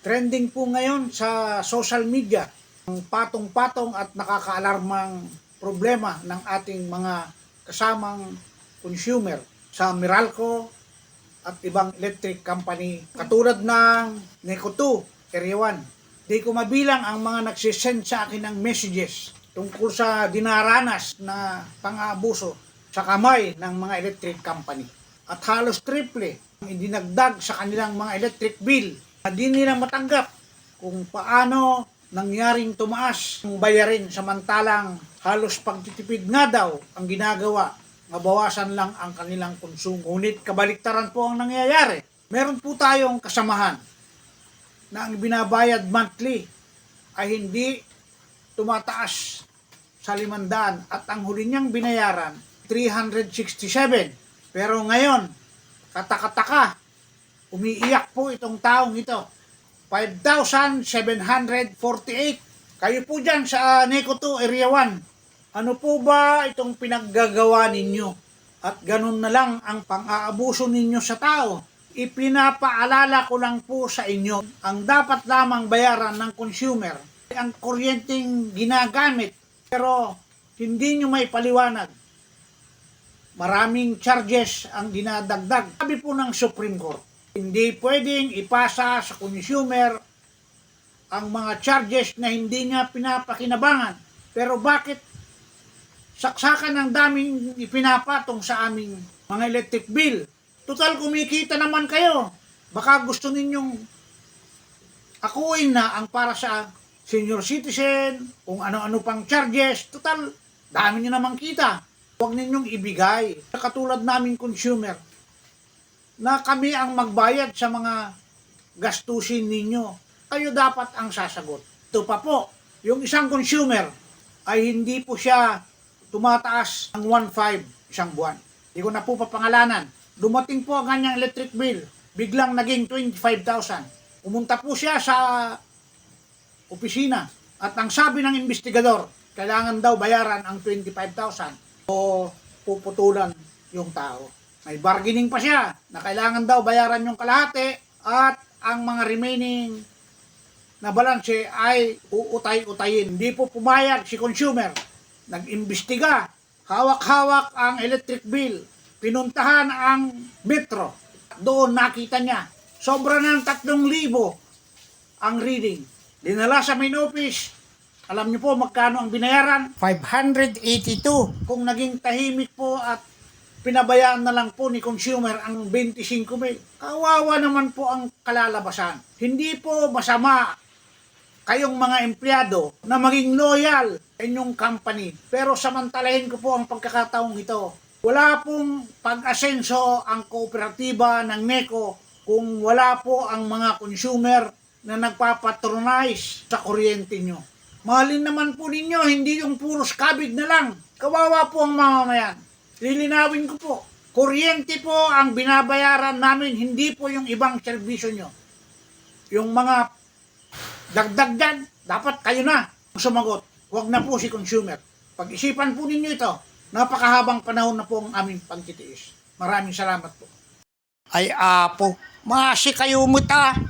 Trending po ngayon sa social media ang patong-patong at nakakaalarmang problema ng ating mga kasamang consumer sa Meralco at ibang electric company katulad ng NECO 2, Area 1. Di ko mabilang ang mga nagsisend sa akin ng messages tungkol sa dinaranas na pang-aabuso sa kamay ng mga electric company. At halos triple ang idinagdag sa kanilang mga electric bill na di nila matanggap kung paano nangyaring tumaas ang bayarin samantalang halos pagtitipid nga daw ang ginagawa, mabawasan lang ang kanilang konsumo. Ngunit kabaliktaran po ang nangyayari. Meron po tayong kasamahan na ang binabayad monthly ay hindi tumataas sa 500 at ang huli niyang binayaran 367. Pero ngayon, katakataka, umiiyak po itong taong ito. 5,748. Kayo po dyan sa NECO 2, Area 1. Ano po ba itong pinaggagawa ninyo? At ganun na lang ang pang-aabuso ninyo sa tao. Ipinapaalala ko lang po sa inyo, ang dapat lamang bayaran ng consumer, ang kuryenteng ginagamit. Pero hindi nyo may paliwanag. Maraming charges ang dinadagdag. Sabi po ng Supreme Court, hindi pwedeng ipasa sa consumer ang mga charges na hindi niya pinapakinabangan. Pero bakit saksakan ng daming ipinapatong sa aming mga electric bill? Total, kumikita naman kayo. Baka gusto ninyong akuin na ang para sa senior citizen, kung ano-ano pang charges. Total, dami nyo namang kita. Huwag ninyong ibigay. Katulad naming consumer, na kami ang magbayad sa mga gastusin ninyo. Kayo dapat ang sasagot. Ito pa po, yung isang consumer ay hindi po siya tumataas ng 1.5 isang buwan. Hindi ko na po papangalanan. Dumating po ang kanyang electric bill, biglang naging 25,000. Pumunta po siya sa opisina at ang sabi ng investigador, kailangan daw bayaran ang 25,000 o puputulan yung tao. May bargaining pa siya na kailangan daw bayaran yung kalahati at ang mga remaining na balanse ay uutay-utayin. Hindi po pumayag si consumer. Nag-imbestiga. Hawak-hawak ang electric bill. Pinuntahan ang metro. Doon nakita niya. Sobra ng 3,000 ang reading. Dinala sa main office. Alam niyo po magkano ang binayaran? 582. Kung naging tahimik po at pinabayaan na lang po ni consumer ang 25,000. Kawawa naman po ang kalalabasan. Hindi po masama kayong mga empleyado na maging loyal sa inyong company. Pero samantalahin ko po ang pagkakataong ito. Wala pong pag-asenso ang kooperatiba ng NECO kung wala po ang mga consumer na nagpapatronize sa kuryente nyo. Mahalin naman po ninyo, hindi yung puros kabig na lang. Kawawa po ang mamamayan. Lilinawin ko po, kuryente po ang binabayaran namin, hindi po yung ibang serbisyo nyo. Yung mga dagdag dyan, dapat kayo na sumagot. Huwag na po si consumer. Pag-isipan po ninyo ito, napakahabang panahon na po ang aming pagtitiis. Maraming salamat po. Ay apo, masi kayo muta.